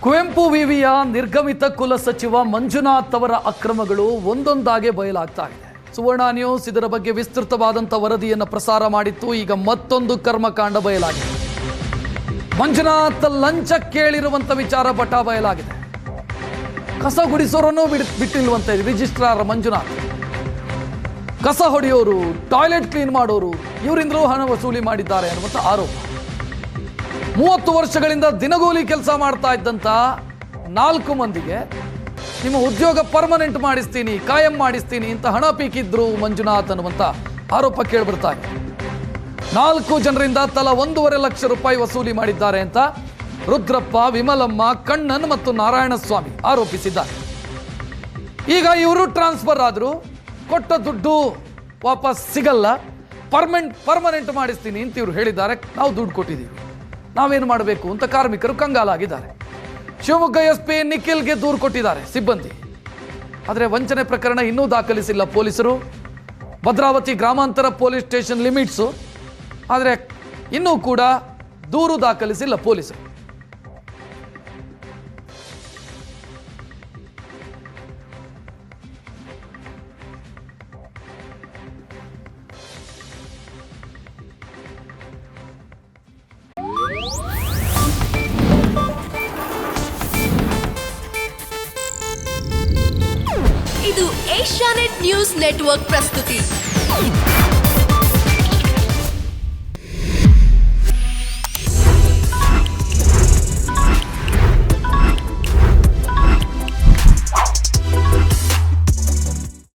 ಕುವೆಂಪು ವಿವಿಯ ನಿರ್ಗಮಿತ ಕುಲ ಸಚಿವ ಮಂಜುನಾಥ್ ಅವರ ಅಕ್ರಮಗಳು ಒಂದೊಂದಾಗೆ ಬಯಲಾಗ್ತಾ ಇದೆ. ಸುವರ್ಣ ನ್ಯೂಸ್ ಇದರ ಬಗ್ಗೆ ವಿಸ್ತೃತವಾದಂಥ ವರದಿಯನ್ನು ಪ್ರಸಾರ ಮಾಡಿತ್ತು. ಈಗ ಮತ್ತೊಂದು ಕರ್ಮಕಾಂಡ ಬಯಲಾಗಿದೆ. ಮಂಜುನಾಥ್ ಲಂಚ ಕೇಳಿರುವಂಥ ವಿಚಾರ ಬಟ ಬಯಲಾಗಿದೆ. ಕಸ ಗುಡಿಸೋರನ್ನು ಬಿಟ್ಟಿಲ್ವಂತೆ ರಿಜಿಸ್ಟ್ರಾರ್ ಮಂಜುನಾಥ್. ಕಸ ಹೊಡೆಯೋರು, ಟಾಯ್ಲೆಟ್ ಕ್ಲೀನ್ ಮಾಡೋರು ಇವರಿಂದಲೂ ಹಣ ವಸೂಲಿ ಮಾಡಿದ್ದಾರೆ ಅನ್ನುವಂಥ ಆರೋಪ. 30 ವರ್ಷಗಳಿಂದ ದಿನಗೂಲಿ ಕೆಲಸ ಮಾಡ್ತಾ ಇದ್ದಂಥ 4 ಮಂದಿಗೆ ನಿಮ್ಮ ಉದ್ಯೋಗ ಪರ್ಮನೆಂಟ್ ಮಾಡಿಸ್ತೀನಿ, ಕಾಯಂ ಮಾಡಿಸ್ತೀನಿ ಅಂತ ಹಣ ಪೀಕಿದ್ರು ಮಂಜುನಾಥ್ ಅನ್ನುವಂಥ ಆರೋಪ ಕೇಳಿಬರ್ತಾ ಇದೆ. 4 ಜನರಿಂದ ತಲಾ 1.5 ಲಕ್ಷ ರೂಪಾಯಿ ವಸೂಲಿ ಮಾಡಿದ್ದಾರೆ ಅಂತ ರುದ್ರಪ್ಪ, ವಿಮಲಮ್ಮ, ಕಣ್ಣನ್ ಮತ್ತು ನಾರಾಯಣಸ್ವಾಮಿ ಆರೋಪಿಸಿದ್ದಾರೆ. ಈಗ ಇವರು ಟ್ರಾನ್ಸ್ಫರ್ ಆದರೂ ಕೊಟ್ಟ ದುಡ್ಡು ವಾಪಸ್ ಸಿಗಲ್ಲ, ಪರ್ಮನೆಂಟ್ ಮಾಡಿಸ್ತೀನಿ ಅಂತ ಇವರು ಹೇಳಿದ್ದಾರೆ. ನಾವು ದುಡ್ಡು ಕೊಟ್ಟಿದ್ದೀವಿ, ನಾವೇನು ಮಾಡಬೇಕು ಅಂತ ಕಾರ್ಮಿಕರು ಕಂಗಾಲಾಗಿದ್ದಾರೆ. ಶಿವಮೊಗ್ಗ SP ನಿಖಿಲ್ಗೆ ದೂರು ಕೊಟ್ಟಿದ್ದಾರೆ ಸಿಬ್ಬಂದಿ. ಆದರೆ ವಂಚನೆ ಪ್ರಕರಣ ಇನ್ನೂ ದಾಖಲಿಸಿಲ್ಲ ಪೊಲೀಸರು. ಭದ್ರಾವತಿ ಗ್ರಾಮಾಂತರ ಪೊಲೀಸ್ ಸ್ಟೇಷನ್ ಲಿಮಿಟ್ಸು, ಆದರೆ ಇನ್ನೂ ಕೂಡ ದೂರು ದಾಖಲಿಸಿಲ್ಲ ಪೊಲೀಸರು. ಇದು ಏಷ್ಯಾನೆಟ್ ನ್ಯೂಸ್ ನೆಟ್ವರ್ಕ್ ಪ್ರಸ್ತುತಿ.